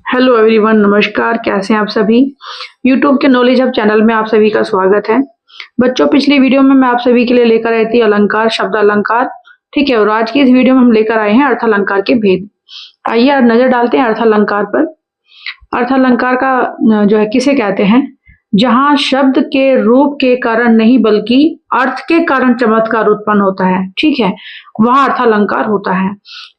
Hello everyone, नमस्कार। कैसे हैं आप सभी। यूट्यूब के नॉलेज हब चैनल में आप सभी का स्वागत है। बच्चों, पिछली वीडियो में मैं आप सभी के लिए लेकर आई थी अलंकार, शब्द अलंकार। ठीक है, और आज की इस वीडियो में हम लेकर आए हैं अर्थ अलंकार के भेद। आइए अब नजर डालते हैं अर्थ अलंकार पर। अर्थ अलंकार का जो है किसे कहते हैं, जहां शब्द के रूप के कारण नहीं बल्कि अर्थ के कारण चमत्कार उत्पन्न होता है। ठीक है, वहां अर्थ अलंकार होता है।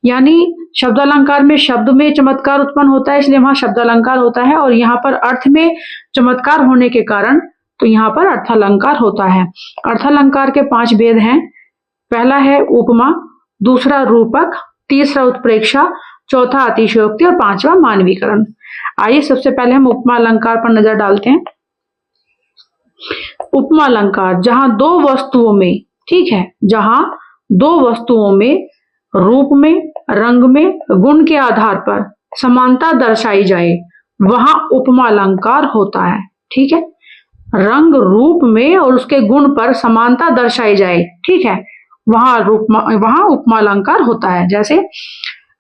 यानी शब्द अलंकार में शब्द में चमत्कार उत्पन्न होता है, इसलिए वहां शब्द अलंकार होता है, और यहाँ पर अर्थ में चमत्कार होने के कारण तो यहाँ पर अर्थ अलंकार होता है। अर्थ अलंकार के 5 भेद हैं। पहला है उपमा, दूसरा रूपक, तीसरा उत्प्रेक्षा, चौथा अतिशयोक्ति और 5वां मानवीकरण। आइए सबसे पहले हम उपमा अलंकार पर नजर डालते हैं। उपमा अलंकार, जहां दो वस्तुओं में, ठीक है, जहां दो वस्तुओं में रूप में, रंग में, गुण के आधार पर समानता दर्शाई जाए, वहां उपमा अलंकार होता है। ठीक है, रंग रूप में और उसके गुण पर समानता दर्शाई जाए, ठीक है, वहां उपमा अलंकार होता है। जैसे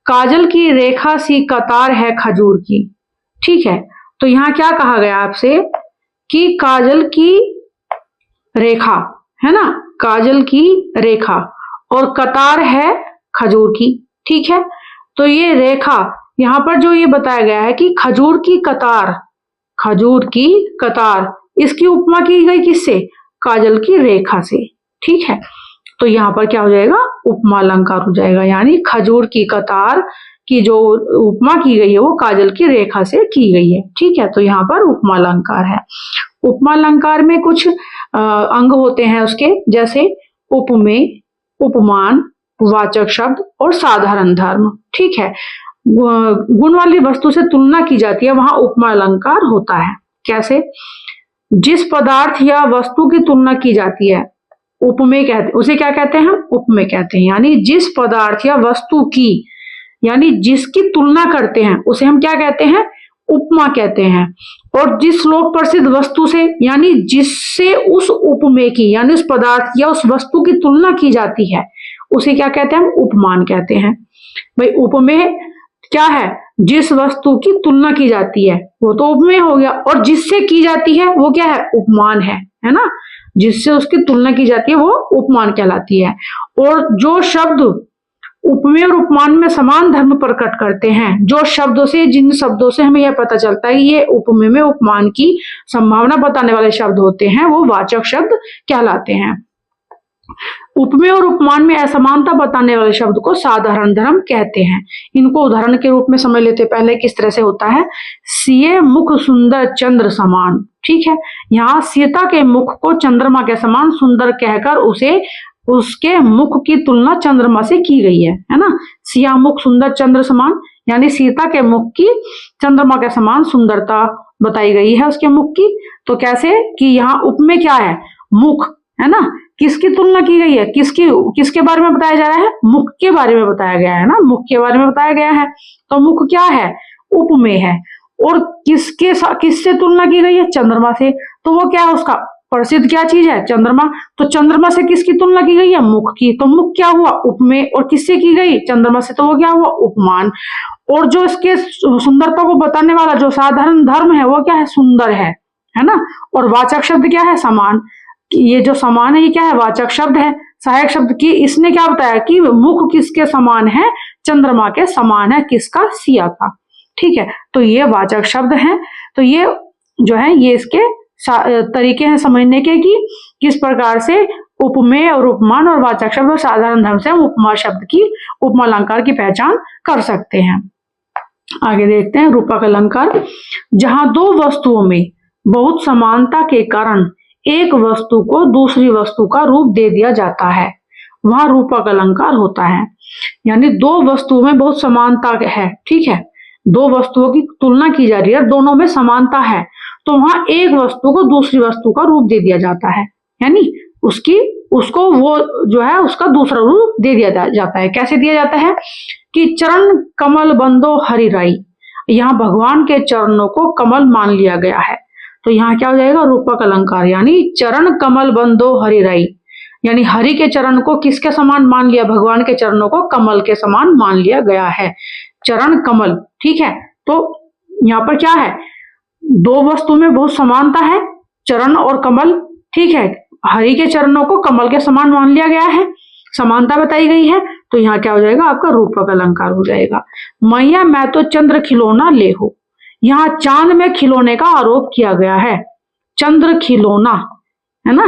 काजल की रेखा सी कतार है खजूर की। ठीक है, तो यहां क्या कहा गया आपसे कि काजल की रेखा है ना, काजल की रेखा और कतार है खजूर की। ठीक है, तो ये रेखा यहां पर जो ये बताया गया है कि खजूर की कतार, खजूर की कतार, इसकी उपमा की गई किससे, काजल की रेखा से। ठीक है, तो यहां पर क्या हो जाएगा, उपमा अलंकार हो जाएगा। यानी खजूर की कतार की जो उपमा की गई है वो काजल की रेखा से की गई है। ठीक है, तो यहाँ पर उपमा अलंकार है। उपमा अलंकार में कुछ अंग होते हैं उसके, जैसे उपमेय, उपमान, वाचक शब्द और साधारण धर्म। ठीक है, गुण वाली वस्तु से तुलना की जाती है, वहां उपमा अलंकार होता है। कैसे, जिस पदार्थ या वस्तु की तुलना की जाती है, उपमेय कहते, उसे क्या कहते हैं, हम उपमेय कहते हैं। यानी जिस पदार्थ या वस्तु की, यानी जिसकी तुलना करते हैं उसे हम क्या कहते हैं, उपमा कहते हैं। और जिस लोक प्रसिद्ध वस्तु से, यानी जिससे उस उपमेय की, यानी उस पदार्थ या उस वस्तु की तुलना की जाती है, उसे क्या कहते हैं, हम उपमान कहते हैं। भाई उपमेय क्या है, जिस वस्तु की तुलना की जाती है वो तो उपमेय हो गया, और जिससे की जाती है वो क्या है, उपमान है ना। जिससे उसकी तुलना की जाती है वो उपमान कहलाती है। और जो शब्द उपमेय और उपमान में समान धर्म प्रकट करते हैं, जो शब्दों से, जिन शब्दों से हमें यह पता चलता है कि ये उपमेय में उपमान की संभावना बताने वाले शब्द होते हैं, वो वाचक शब्द कहलाते हैं। उपमेय और उपमान में असमानता बताने वाले शब्द को साधारण धर्म कहते हैं। इनको उदाहरण के रूप में समझ लेते पहले किस तरह से होता है। सिए मुख सुंदर चंद्र समान। ठीक है, यहाँ सीता के मुख को चंद्रमा के समान सुंदर कहकर उसे, उसके मुख की तुलना चंद्रमा से की गई है ना। सिया मुख सुंदर चंद्र समान, यानी सीता के मुख की चंद्रमा के समान सुंदरता बताई गई है उसके मुख की। तो कैसे कि यहाँ उपमेय क्या है, मुख है ना, किसकी तुलना की गई है, किसके बारे में बताया जा रहा है, मुख के बारे में बताया गया है ना, मुख के बारे में बताया गया है। तो मुख क्या है, उपमेय है। और किससे तुलना की गई है, चंद्रमा से। तो वो क्या है, उसका प्रसिद्ध क्या चीज है, चंद्रमा। तो चंद्रमा से किसकी तुलना की गई है, मुख की। तो मुख क्या हुआ, उपमेय, और किससे की गई, चंद्रमा से, तो वो क्या हुआ, उपमान। और जो इसके सुंदरता को बताने वाला जो साधारण धर्म है वो क्या है, सुंदर है ना। और वाचक शब्द क्या है, समान। ये जो समान है ये क्या है, वाचक शब्द है। सहायक शब्द की इसने क्या बताया कि मुख किसके समान है, चंद्रमा के समान है, किसका, सिया का। ठीक है, तो ये वाचक शब्द है। तो ये जो है ये इसके तरीके हैं समझने के कि किस प्रकार से उपमेय और उपमान और वाचक शब्द और साधारण धर्म से हम उपमा शब्द की, उपमा अलंकार की पहचान कर सकते हैं। आगे देखते हैं रूपक अलंकार, जहां दो वस्तुओं में बहुत समानता के कारण एक वस्तु को दूसरी वस्तु का रूप दे दिया जाता है, वहां रूपक अलंकार होता है। यानी दो वस्तुओं में बहुत समानता है, ठीक है, दो वस्तुओं की तुलना की जा रही है, दोनों में समानता है, तो वहां एक वस्तु को दूसरी वस्तु का रूप दे दिया जाता है। यानी उसको वो जो है उसका दूसरा रूप दे दिया जाता है। कैसे दिया जाता है कि चरण कमल बंदो हरि राई, यहाँ भगवान के चरणों को कमल मान लिया गया है। तो यहाँ क्या हो जाएगा, रूपक अलंकार। यानी चरण कमल बंदो हरि राई, यानी हरि के चरण को किसके समान मान लिया, भगवान के चरणों को कमल के समान मान लिया गया है। चरण कमल, ठीक है, तो यहाँ पर क्या है, दो वस्तु में बहुत समानता है, चरण और कमल, ठीक है। हरि के चरणों को कमल के समान मान लिया गया है, समानता बताई गई है, तो यहाँ क्या हो जाएगा आपका रूपक अलंकार हो जाएगा। मैया मैं तो चंद्र खिलौना ले हो, यहाँ चांद में खिलौने का आरोप किया गया है, चंद्र खिलौना है ना,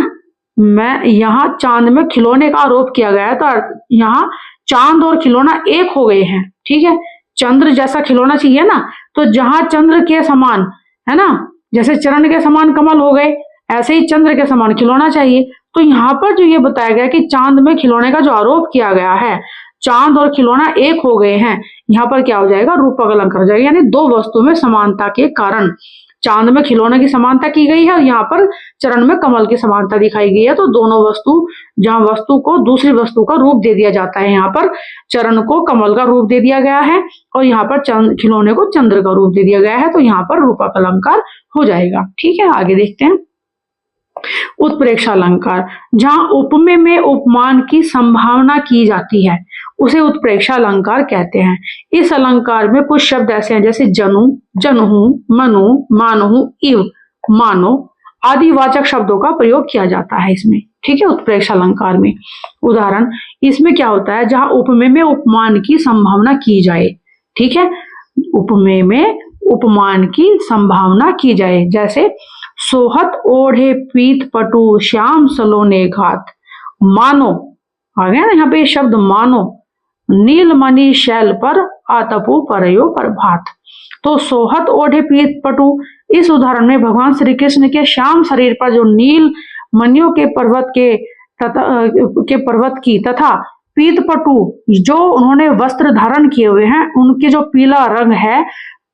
मैं यहाँ चांद में खिलौने का आरोप किया गया है, तो यहाँ चांद और खिलौना एक हो गए हैं, ठीक है। चंद्र जैसा खिलौना चाहिए ना, तो जहां चंद्र के समान है ना, जैसे चरण के समान कमल हो गए, ऐसे ही चंद्र के समान खिलौना चाहिए। तो यहाँ पर जो ये बताया गया कि चांद में खिलौने का जो आरोप किया गया है, चांद और खिलौना एक हो गए हैं, यहाँ पर क्या हो जाएगा, रूपक अलंकार हो जाएगा। यानी दो वस्तु में समानता के कारण चांद में खिलौने की समानता की गई है और यहाँ पर चरण में कमल की समानता दिखाई गई है। तो दोनों वस्तु, जहां वस्तु को दूसरी वस्तु का रूप दे दिया जाता है, यहाँ पर चरण को कमल का रूप दे दिया गया है और यहाँ पर खिलौने को चंद्र का रूप दे दिया गया है, तो यहाँ पर रूपक अलंकार हो जाएगा। ठीक है, आगे देखते हैं। उत्प्रेक्षा अलंकार, जहां उपमेय में उपमान की संभावना की जाती है उसे उत्प्रेक्षा अलंकार कहते हैं। इस अलंकार में कुछ शब्द ऐसे हैं जैसे जनु, जनहु, मनु, मानहु, इव, मानो आदि वाचक शब्दों का प्रयोग किया जाता है इसमें, ठीक है, उत्प्रेक्षा अलंकार में। उदाहरण, इसमें क्या होता है, जहां उपमेय में उपमान की संभावना की जाए, ठीक है, उपमेय में उपमान की संभावना की जाए, जैसे सोहत ओढ़े पीत पटु श्याम सलोने घात, मानो, आ गया ना यहाँ पे शब्द मानो, नीलमणि शैल पर आतपु परयो प्रभात। तो सोहत ओढ़े पीत पटु, इस उदाहरण में भगवान श्री कृष्ण के श्याम शरीर पर जो नील मणियों के पर्वत की तथा पीत पटु जो उन्होंने वस्त्र धारण किए हुए हैं, उनके जो पीला रंग है,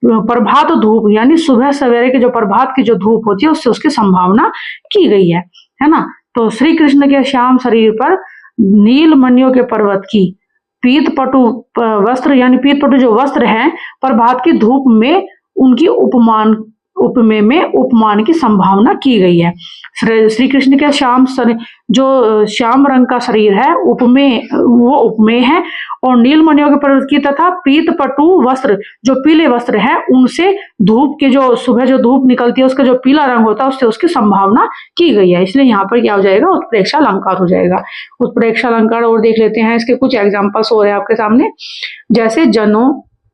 प्रभात धूप यानी सुबह सवेरे के जो प्रभात की जो धूप होती है उससे उसकी संभावना की गई है ना। तो श्री कृष्ण के श्याम शरीर पर नील मणियों के पर्वत की पीत पटु वस्त्र यानी पीत पटु जो वस्त्र हैं, प्रभात की धूप में उनकी उपमेय में उपमान की संभावना की गई है। श्री कृष्ण के जो श्याम रंग का शरीर है वो उपमेय है, और नीलमणियों के पर्वत की तथा पीत पटु वस्त्र जो पीले वस्त्र है, उनसे धूप के जो सुबह जो धूप निकलती है उसका जो पीला रंग होता है उससे उसकी संभावना की गई है, इसलिए यहाँ पर क्या हो जाएगा, उत्प्रेक्षा अलंकार हो जाएगा। उत्प्रेक्षा अलंकार और देख लेते हैं, इसके कुछ एग्जाम्पल्स हो रहे हैं आपके सामने, जैसे जनो,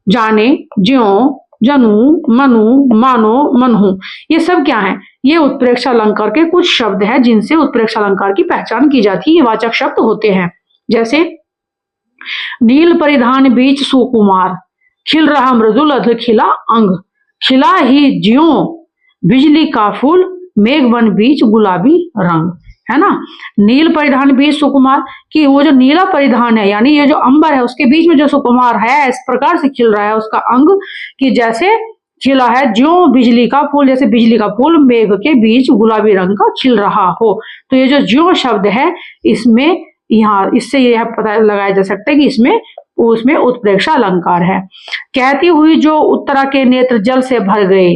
जाने, ज्यों, जनु, मनु, मानो, मनहु, ये सब क्या है, ये उत्प्रेक्षा अलंकार के कुछ शब्द हैं जिनसे उत्प्रेक्षा अलंकार की पहचान की जाती है। ये वाचक शब्द होते हैं, जैसे नील परिधान बीच सुकुमार, खिल रहा मृदुल अध खिला अंग, खिला ही ज्यों बिजली का फूल, मेघ बन बीच गुलाबी रंग, है ना। नील परिधान बीच सुकुमार, कि वो जो नीला परिधान है यानी ये जो अंबर है उसके बीच में जो सुकुमार है इस प्रकार से खिल रहा है उसका अंग, कि जैसे खिला है ज्यों बिजली का फूल, जैसे बिजली का फूल मेघ के बीच गुलाबी रंग का खिल रहा हो। तो ये जो ज्यों शब्द है, इसमें यहाँ इससे यह पता लगाया जा सकता है कि उसमें उत्प्रेक्षा अलंकार है। कहती हुई जो उत्तरा के नेत्र जल से भर गए,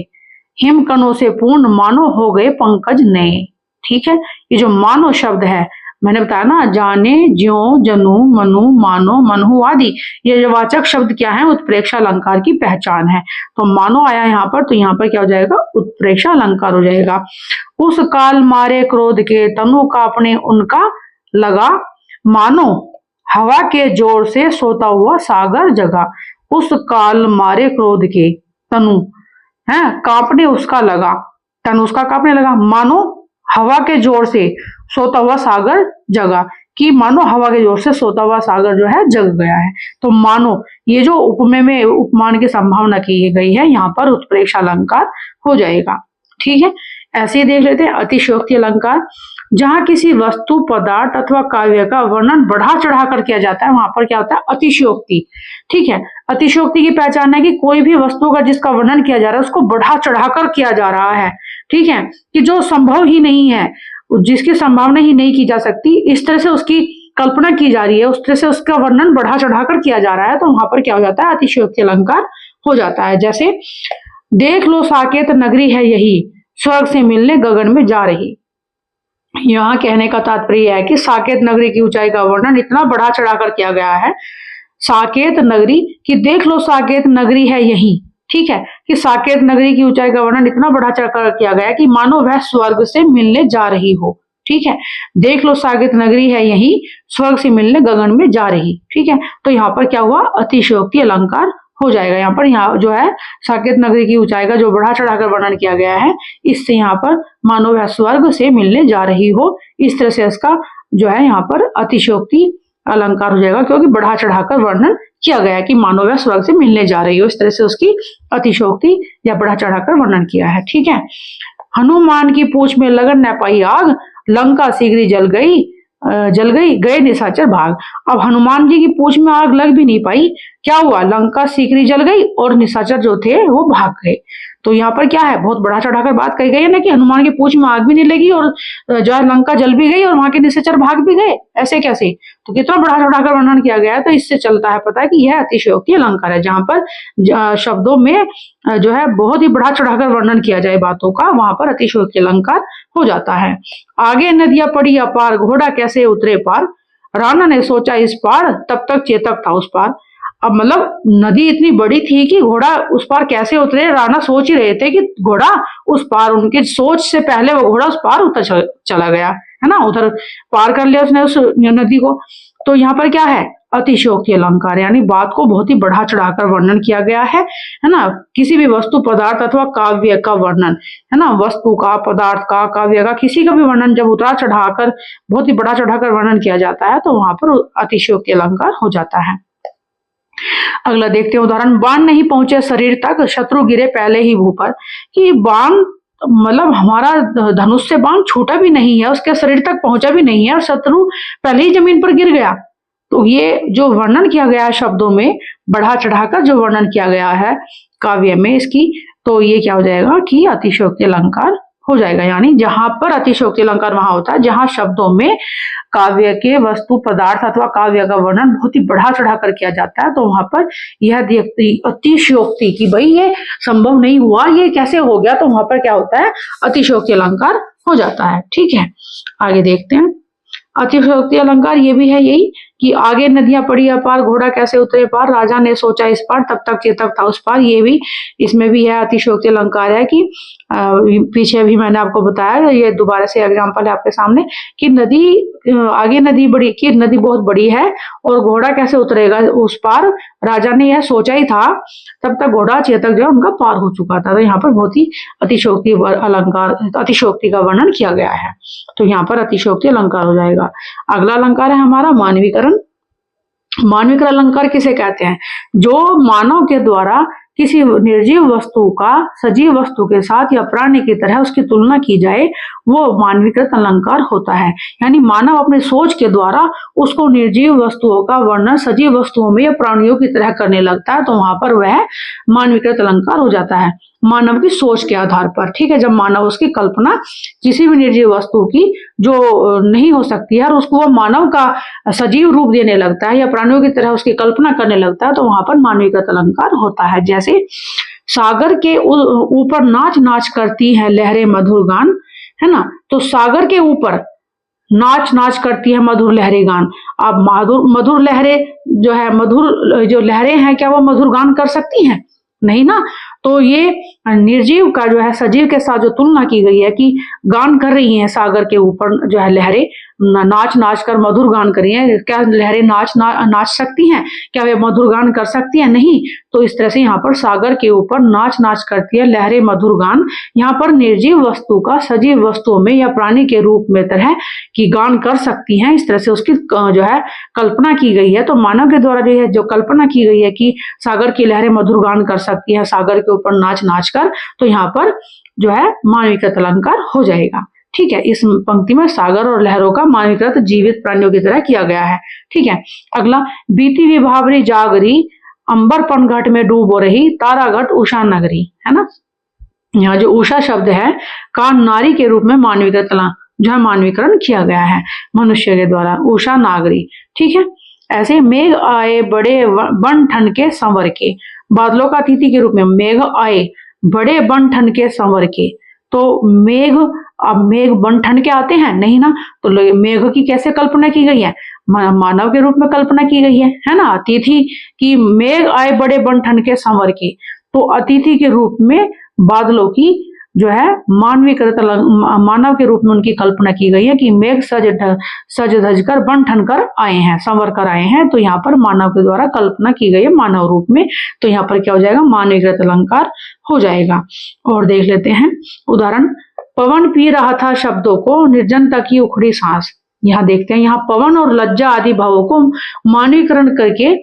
हिमकणों से पूर्ण मानो हो गए पंकज नए, ठीक है। ये जो मानो शब्द है, मैंने बताया ना, जाने, ज्यों, जनु, मनु, मानो, मनहु आदि, ये जो वाचक शब्द क्या है, उत्प्रेक्षा अलंकार की पहचान है। तो मानो आया यहाँ पर, तो यहाँ पर क्या हो जाएगा, उत्प्रेक्षा अलंकार हो जाएगा। उस काल मारे क्रोध के तनु कांपने उनका लगा, मानो हवा के जोर से सोता हुआ सागर जगा। उस काल मारे क्रोध के तनु है कांपने उसका लगा, तनु उसका कांपने लगा, मानो हवा के जोर से सोता हुआ सागर जगा, कि मानो हवा के जोर से सोता हुआ सागर जो है जग गया है। तो मानो, ये जो उपमेय में उपमान की संभावना की गई है, यहाँ पर उत्प्रेक्षा अलंकार हो जाएगा, ठीक है। ऐसे ही देख लेते हैं अतिशयोक्ति अलंकार, जहां किसी वस्तु, पदार्थ अथवा काव्य का वर्णन बढ़ा चढ़ाकर किया जाता है, वहां पर क्या होता है, अतिशयोक्ति, ठीक है। अतिशयोक्ति की पहचान है कि कोई भी वस्तु का जिसका वर्णन किया जा रहा है उसको बढ़ा चढ़ाकर किया जा रहा है, ठीक है, कि जो संभव ही नहीं है, जिसकी संभावना ही नहीं की जा सकती, इस तरह से उसकी कल्पना की जा रही है, उस तरह से उसका वर्णन बढ़ा चढ़ाकर किया जा रहा है, तो वहां पर क्या हो जाता है, अतिशयोक्ति अलंकार हो जाता है। जैसे देख लो साकेत नगरी है यही, स्वर्ग से मिलने गगन में जा रही। यहाँ कहने का तात्पर्य है कि साकेत नगरी की ऊंचाई का वर्णन इतना बढ़ा चढ़ाकर किया गया है, साकेत नगरी, कि देख लो साकेत नगरी है यही, ठीक है, कि साकेत नगरी की ऊंचाई का वर्णन इतना बढ़ा चढ़कर किया गया कि मानो वह स्वर्ग से मिलने जा रही हो। ठीक है, देख लो साकेत नगरी है यही स्वर्ग से मिलने गगन में जा रही। ठीक है, तो यहाँ पर क्या हुआ, अतिशयोक्ति अलंकार हो जाएगा। यहाँ पर यहाँ जो है साकेत नगरी की ऊंचाई का जो बढ़ा चढ़ाकर वर्णन किया गया है, इससे यहाँ पर मानो वह स्वर्ग से मिलने जा रही हो, इस तरह से इसका जो है यहाँ पर अतिशयोक्ति अलंकार हो जाएगा, क्योंकि बढ़ा चढ़ाकर वर्णन किया गया है कि मानो वह स्वर्ग से मिलने जा रही हो, इस तरह से उसकी अतिशयोक्ति या बढ़ा चढ़ाकर वर्णन किया है। ठीक है, हनुमान की पूंछ में लगन न पाई आग, लंका शीघ्र जल गई गए निशाचर भाग। अब हनुमान जी की पूंछ में आग लग भी नहीं पाई, क्या हुआ, लंका शीघ्र जल गई और निशाचर जो थे वो भाग गए। तो यहाँ पर क्या है, बहुत बढ़ा चढ़ाकर बात कही गई है ना कि हनुमान की पूंछ में आग भी नहीं लगी और जो है लंका जल भी गई और वहां के निशाचर भाग भी गए, ऐसे कैसे, तो कितना बढ़ा चढ़ाकर वर्णन किया गया है। तो इससे चलता है पता है कि यह अतिशयोक्ति अलंकार है, जहां पर शब्दों में जो है बहुत ही बढ़ा चढ़ाकर वर्णन किया जाए बातों का, वहां पर अतिशयोक्ति अलंकार हो जाता है। आगे नदियां पड़ी अपार, घोड़ा कैसे उतरे पार, राणा ने सोचा इस पार, तब तक चेतक था उस पार। अब मतलब नदी इतनी बड़ी थी कि घोड़ा उस पार कैसे उतरे, राणा सोच ही रहे थे कि घोड़ा उस पार, उनकी सोच से पहले वो घोड़ा उस पार उतर चला गया है ना, उधर पार कर लिया उसने उस नदी को। तो यहाँ पर क्या है, अतिशयोक्ति अलंकार, यानी बात को बहुत ही बढ़ा चढ़ाकर वर्णन किया गया है ना, किसी भी वस्तु पदार्थ अथवा काव्य का वर्णन, है ना, वस्तु का, पदार्थ का, काव्य का, किसी का भी वर्णन जब उतार चढ़ाकर बहुत ही बढ़ा चढ़ाकर वर्णन किया जाता है तो वहां पर अतिशयोक्ति अलंकार हो जाता है। अगला देखते हैं उदाहरण, बाण नहीं पहुंचे शरीर तक, शत्रु गिरे पहले ही भू पर। कि बाण मतलब हमारा धनुष से बाण छूटा भी नहीं है, उसके शरीर तक पहुंचा भी नहीं है और शत्रु पहले ही जमीन पर गिर गया। तो ये जो वर्णन किया गया है शब्दों में बढ़ा चढ़ाकर जो वर्णन किया गया है काव्य में इसकी, तो ये क्या हो जाएगा कि अतिशयोक्ति अलंकार हो जाएगा। यानी जहां पर अतिशयोक्ति अलंकार वहां होता है जहां शब्दों में काव्य के वस्तु पदार्थ अथवा काव्य का वर्णन बहुत ही बढ़ा चढ़ाकर किया जाता है, तो वहां पर यह अतिशयोक्ति कि भाई ये संभव नहीं हुआ, ये कैसे हो गया, तो वहां पर क्या होता है, अतिशयोक्ति अलंकार हो जाता है। ठीक है, आगे देखते हैं। अतिशयोक्ति अलंकार ये भी है यही कि आगे नदियां पड़ी अपार, घोड़ा कैसे उतरे पार, राजा ने सोचा इस पार, तब तक चेतक था उस पार। ये भी इसमें भी है अतिशयोक्ति अलंकार है कि पीछे भी मैंने आपको बताया, ये दोबारा से एग्जांपल है आपके सामने कि आगे नदी बड़ी, कि नदी बहुत बड़ी है और घोड़ा कैसे उतरेगा उस पार, राजा ने यह सोचा ही था, तब तक घोड़ा चेतक जो है उनका पार हो चुका था। तो यहाँ पर बहुत ही अतिशयोक्ति अलंकार, अतिशयोक्ति का वर्णन किया गया है, तो यहाँ पर अतिशयोक्ति अलंकार हो जाएगा। अगला अलंकार है हमारा मानवीकरण। मानवीकरण अलंकार किसे कहते हैं, जो मानव के द्वारा किसी निर्जीव वस्तु का सजीव वस्तु के साथ या प्राणी की तरह उसकी तुलना की जाए, वो मानवीकृत अलंकार होता है। यानी मानव अपनी सोच के द्वारा उसको निर्जीव वस्तुओं का वर्णन सजीव वस्तुओं में या प्राणियों की तरह करने लगता है, तो वहां पर वह मानवीकृत अलंकार हो जाता है, मानव की सोच के आधार पर। ठीक है, जब मानव उसकी कल्पना किसी भी निर्जीव वस्तु की जो नहीं हो सकती है और उसको वह मानव का सजीव रूप देने लगता है या प्राणियों की तरह उसकी कल्पना करने लगता है, तो वहां पर मानवीकृत अलंकार होता है। जैसे सागर के ऊपर नाच नाच करती है लहरें मधुर गान, है ना, तो सागर के ऊपर नाच नाच करती है मधुर लहरें गान। अब मधुर लहरें जो है, मधुर जो लहरें हैं, क्या वो मधुर गान कर सकती हैं? नहीं ना। तो ये निर्जीव का जो है सजीव के साथ जो तुलना की गई है कि गान कर रही हैं सागर के ऊपर जो है लहरें, नाच नाच कर मधुर गान कर रही हैं। क्या लहरें नाच सकती हैं? क्या वे मधुर गान कर सकती हैं? नहीं। तो इस तरह से यहाँ पर सागर के ऊपर नाच नाच करती है लहरें मधुर गान, यहाँ पर निर्जीव वस्तु का सजीव वस्तुओं में या प्राणी के रूप में तरह की गान कर सकती हैं, इस तरह से उसकी जो है कल्पना की गई है। तो मानव के द्वारा जो है जो कल्पना की गई है कि सागर की लहरें मधुर गान कर सकती हैं सागर के ऊपर नाच नाच कर, तो यहाँ पर जो है मानवीकृत अलंकार हो जाएगा। ठीक है, इस पंक्ति में सागर और लहरों का मानवीकृत जीवित प्राणियों की तरह किया गया है। ठीक है, अगला, बीती विभावरी जागरी, अंबर पन घट में डूबो रही, तारा घट उषा नगरी, है ना। यहाँ जो उषा शब्द है का नारी के रूप में मानवीकृत जो है मानवीकरण किया गया है मनुष्य के द्वारा, उषा नागरी। ठीक है, ऐसे मेघ आए बड़े बन ठन के संवर के, बादलों का अतिथि के रूप में मेघ आए बड़े बन ठन के संवर के। तो मेघ, अब मेघ बन ठन के आते हैं नहीं ना, तो मेघ की कैसे कल्पना की गई है? मानव के रूप में कल्पना की गई है ना, अतिथि की मेघ आए बड़े बन ठन के संवर के। तो अतिथि के रूप में बादलों की जो है मानव के रूप में उनकी कल्पना की गई है कि मेघ सज धज कर बन ठन कर आए हैं, संवर कर आए हैं। तो यहाँ पर मानव के द्वारा कल्पना की गई है मानव रूप में। तो यहाँ पर क्या हो जाएगा, मानवीकृत अलंकार हो जाएगा। और देख लेते हैं उदाहरण, पवन पी रहा था शब्दों को, निर्जनता की उखड़ी सांस। यहाँ देखते हैं, यहाँ पवन और लज्जा आदि भावों को मानवीकरण करके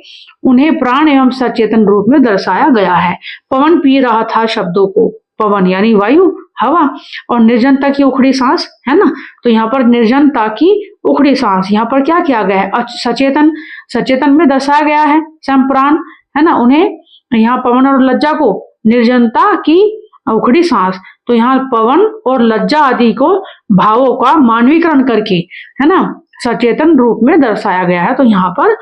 उन्हें प्राण एवं सचेतन रूप में दर्शाया गया है। पवन पी रहा था शब्दों को, पवन यानी वायु, हवा, और निर्जनता की उखड़ी सांस है ना। तो यहाँ पर निर्जनता की उखड़ी सांस, यहाँ पर क्या किया गया है, सचेतन में दर्शाया गया है, संप्राण है ना, उन्हें यहाँ पवन और लज्जा को निर्जनता की उखड़ी सांस। तो यहाँ पवन और लज्जा आदि को भावों का मानवीकरण करके है ना सचेतन रूप में दर्शाया गया है। तो यहाँ पर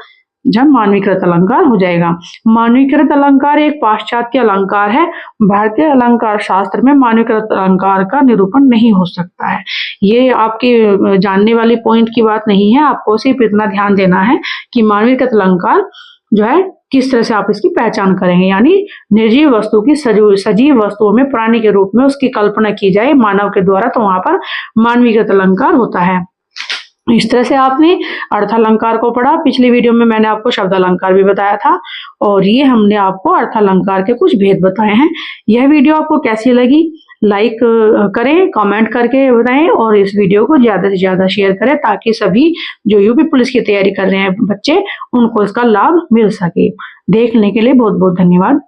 जब मानवीकृत अलंकार हो जाएगा। मानवीकृत अलंकार एक पाश्चात्य अलंकार है। भारतीय अलंकार शास्त्र में मानवीकृत अलंकार का निरूपण नहीं हो सकता है। ये आपके जानने वाली पॉइंट की बात नहीं है, आपको सिर्फ इतना ध्यान देना है कि मानवीकृत अलंकार जो है किस तरह से आप इसकी पहचान करेंगे, यानी निर्जीव वस्तु की सजीव वस्तुओं में प्राणी के रूप में उसकी कल्पना की जाए मानव के द्वारा, तो वहां पर मानवीकृत अलंकार होता है। इस तरह से आपने अर्थालंकार को पढ़ा। पिछली वीडियो में मैंने आपको शब्द अलंकार भी बताया था और ये हमने आपको अर्थालंकार के कुछ भेद बताए हैं। यह वीडियो आपको कैसी लगी लाइक करें, कमेंट करके बताएं और इस वीडियो को ज्यादा से ज्यादा शेयर करें ताकि सभी जो यूपी पुलिस की तैयारी कर रहे हैं बच्चे उनको इसका लाभ मिल सके। देखने के लिए बहुत बहुत धन्यवाद।